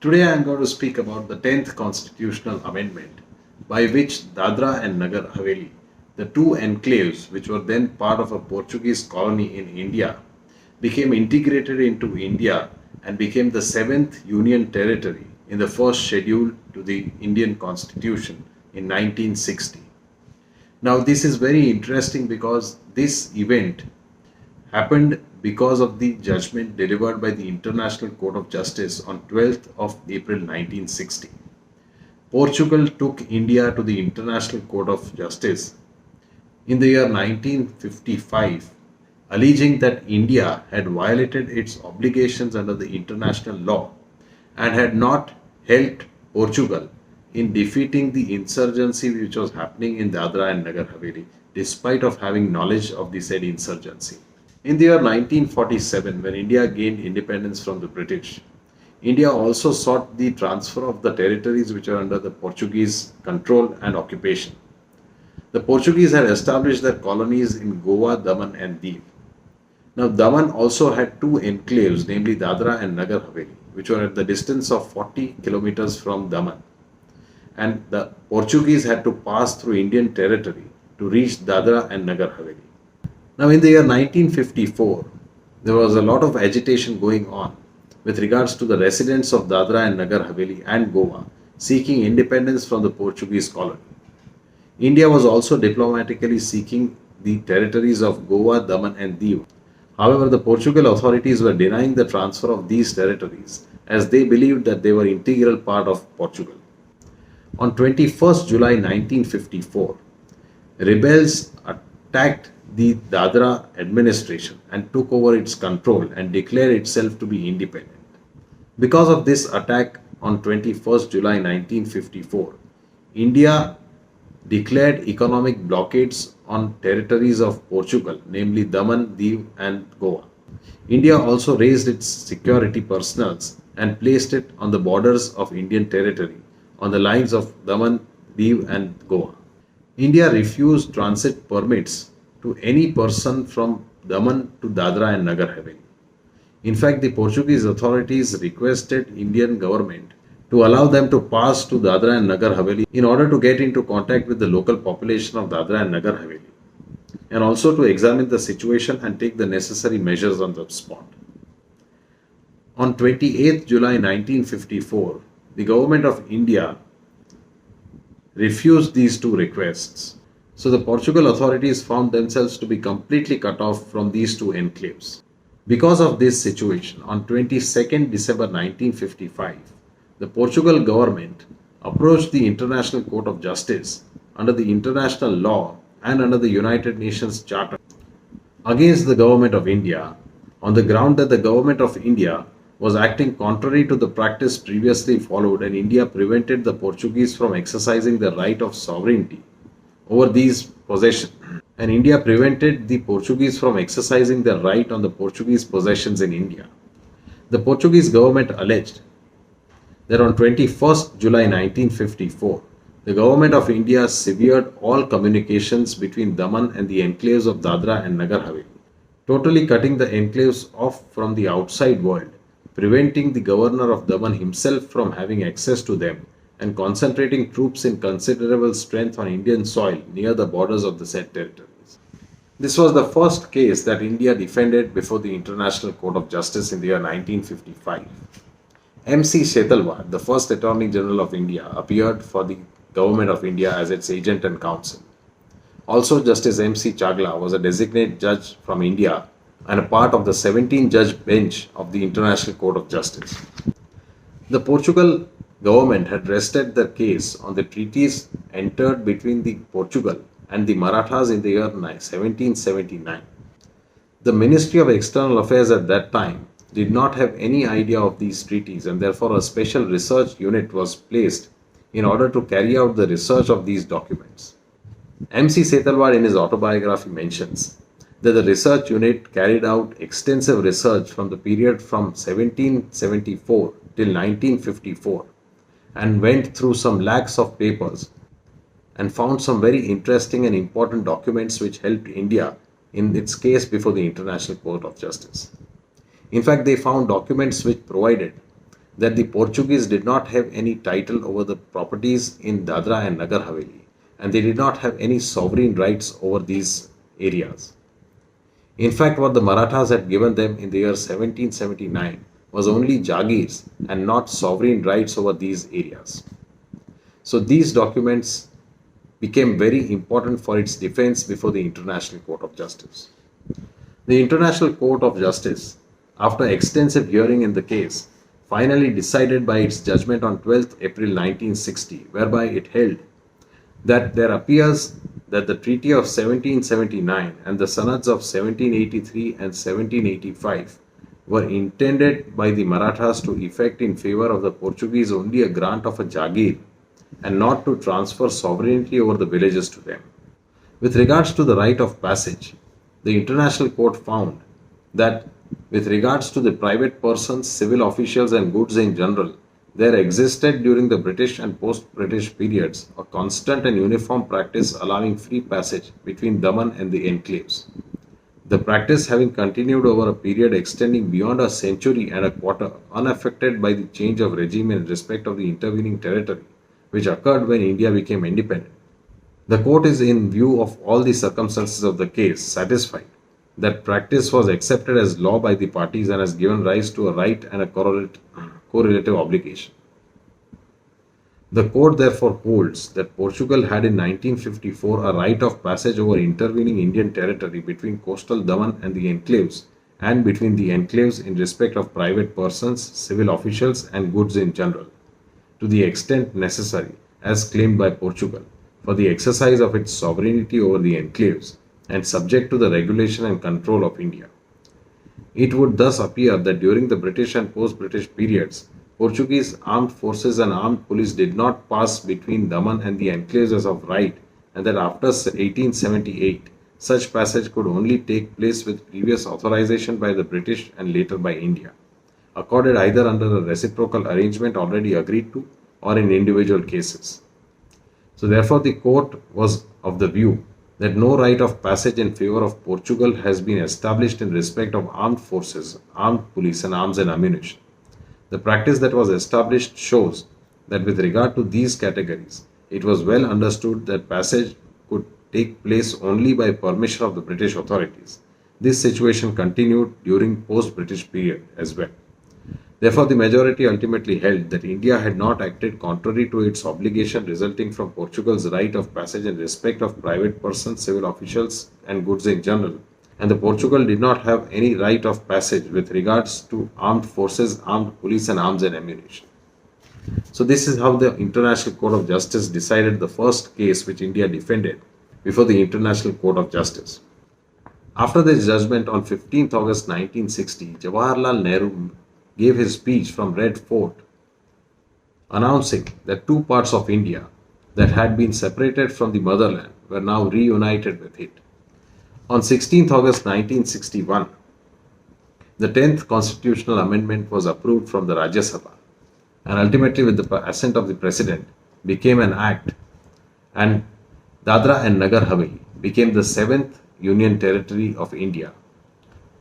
Today I am going to speak about the 10th constitutional amendment by which Dadra and Nagar Haveli, the two enclaves which were then part of a Portuguese colony in India, became integrated into India and became the 7th union territory in the first schedule to the Indian Constitution in 1960. Now this is very interesting because this event happened because of the judgment delivered by the International Court of Justice on 12th of April 1960. Portugal took India to the International Court of Justice in the year 1955, alleging that India had violated its obligations under the international law and had not helped Portugal in defeating the insurgency which was happening in Dadra and Nagar Haveli, despite of having knowledge of the said insurgency. In the year 1947, when India gained independence from the British, India also sought the transfer of the territories which are under the Portuguese control and occupation. The Portuguese had established their colonies in Goa, Daman and Diu. Now Daman also had two enclaves, namely Dadra and Nagar Haveli, which were at the distance of 40 kilometers from Daman. And the Portuguese had to pass through Indian territory to reach Dadra and Nagar Haveli. Now in the year 1954, there was a lot of agitation going on with regards to the residents of Dadra and Nagar Haveli and Goa seeking independence from the Portuguese colony. India was also diplomatically seeking the territories of Goa, Daman and Diu. However, the Portugal authorities were denying the transfer of these territories as they believed that they were integral part of Portugal. On 21st July 1954, rebels attacked the Dadra administration and took over its control and declared itself to be independent. Because of this attack on 21st July 1954, India declared economic blockades on territories of Portugal, namely Daman, Diu and Goa. India also raised its security personnel and placed it on the borders of Indian territory on the lines of Daman, Diu and Goa. India refused transit permits to any person from Daman to Dadra and Nagar Haveli. In fact, the Portuguese authorities requested Indian government to allow them to pass to Dadra and Nagar Haveli in order to get into contact with the local population of Dadra and Nagar Haveli and also to examine the situation and take the necessary measures on the spot. On 28th July 1954, the government of India refused these two requests. So the Portugal authorities found themselves to be completely cut off from these two enclaves. Because of this situation, on 22nd December 1955, the Portugal government approached the International Court of Justice under the international law and under the United Nations Charter against the government of India on the ground that the government of India was acting contrary to the practice previously followed and India prevented the Portuguese from exercising the right of sovereignty over these possessions, and India prevented the Portuguese from exercising their right on the Portuguese possessions in India. The Portuguese government alleged that on 21st July 1954, the government of India severed all communications between Daman and the enclaves of Dadra and Nagar Haveli, totally cutting the enclaves off from the outside world, preventing the governor of Daman himself from having access to them and concentrating troops in considerable strength on Indian soil near the borders of the said territories. This was the first case that India defended before the International Court of Justice in the year 1955. M.C. Shetalwad, the first Attorney General of India, appeared for the Government of India as its agent and counsel. Also, Justice M.C. Chagla was a designated judge from India and a part of the 17-judge bench of the International Court of Justice. The Portugal government had rested the case on the treaties entered between the Portugal and the Marathas in the year 1779. The Ministry of External Affairs at that time did not have any idea of these treaties and therefore a special research unit was placed in order to carry out the research of these documents. M.C. Setalwad in his autobiography mentions that the research unit carried out extensive research from the period from 1774 till 1954 and went through some lakhs of papers and found some very interesting and important documents which helped India in its case before the International Court of Justice. In fact, they found documents which provided that the Portuguese did not have any title over the properties in Dadra and Nagar Haveli, and they did not have any sovereign rights over these areas. In fact, what the Marathas had given them in the year 1779 was only jagirs and not sovereign rights over these areas. So these documents became very important for its defense before the International Court of Justice. The International Court of Justice, after extensive hearing in the case, finally decided by its judgment on 12th April 1960, whereby it held that there appears that the Treaty of 1779 and the Sanads of 1783 and 1785 were intended by the Marathas to effect in favor of the Portuguese only a grant of a jagir and not to transfer sovereignty over the villages to them. With regards to the right of passage, the International Court found that with regards to the private persons, civil officials and goods in general, there existed during the British and post-British periods a constant and uniform practice allowing free passage between Daman and the enclaves. The practice having continued over a period extending beyond a century and a quarter, unaffected by the change of regime in respect of the intervening territory, which occurred when India became independent. The court is, in view of all the circumstances of the case, satisfied that practice was accepted as law by the parties and has given rise to a right and a correlative obligation. The court therefore holds that Portugal had in 1954 a right of passage over intervening Indian territory between coastal Daman and the enclaves and between the enclaves in respect of private persons, civil officials and goods in general, to the extent necessary as claimed by Portugal for the exercise of its sovereignty over the enclaves and subject to the regulation and control of India. It would thus appear that during the British and post-British periods, Portuguese armed forces and armed police did not pass between Daman and the enclaves as of right, and that after 1878, such passage could only take place with previous authorization by the British and later by India, accorded either under a reciprocal arrangement already agreed to or in individual cases. So therefore the court was of the view that no right of passage in favor of Portugal has been established in respect of armed forces, armed police and arms and ammunition. The practice that was established shows that with regard to these categories, it was well understood that passage could take place only by permission of the British authorities. This situation continued during post-British period as well. Therefore, the majority ultimately held that India had not acted contrary to its obligation resulting from Portugal's right of passage in respect of private persons, civil officials and goods in general, and the Portugal did not have any right of passage with regards to armed forces, armed police and arms and ammunition. So this is how the International Court of Justice decided the first case which India defended before the International Court of Justice. After this judgment on 15th August 1960, Jawaharlal Nehru gave his speech from Red Fort announcing that two parts of India that had been separated from the motherland were now reunited with it. On 16th August 1961, the 10th Constitutional Amendment was approved from the Rajya Sabha and ultimately with the assent of the President became an act, and Dadra and Nagar Haveli became the 7th Union Territory of India.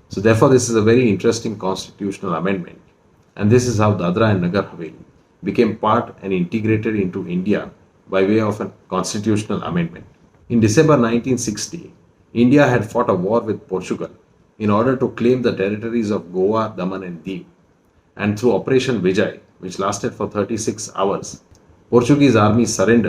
So therefore this is a very interesting constitutional amendment, and this is how Dadra and Nagar Haveli became part and integrated into India by way of a constitutional amendment. In December 1960, India had fought a war with Portugal in order to claim the territories of Goa, Daman and Diu, and through Operation Vijay, which lasted for 36 hours, Portuguese army surrendered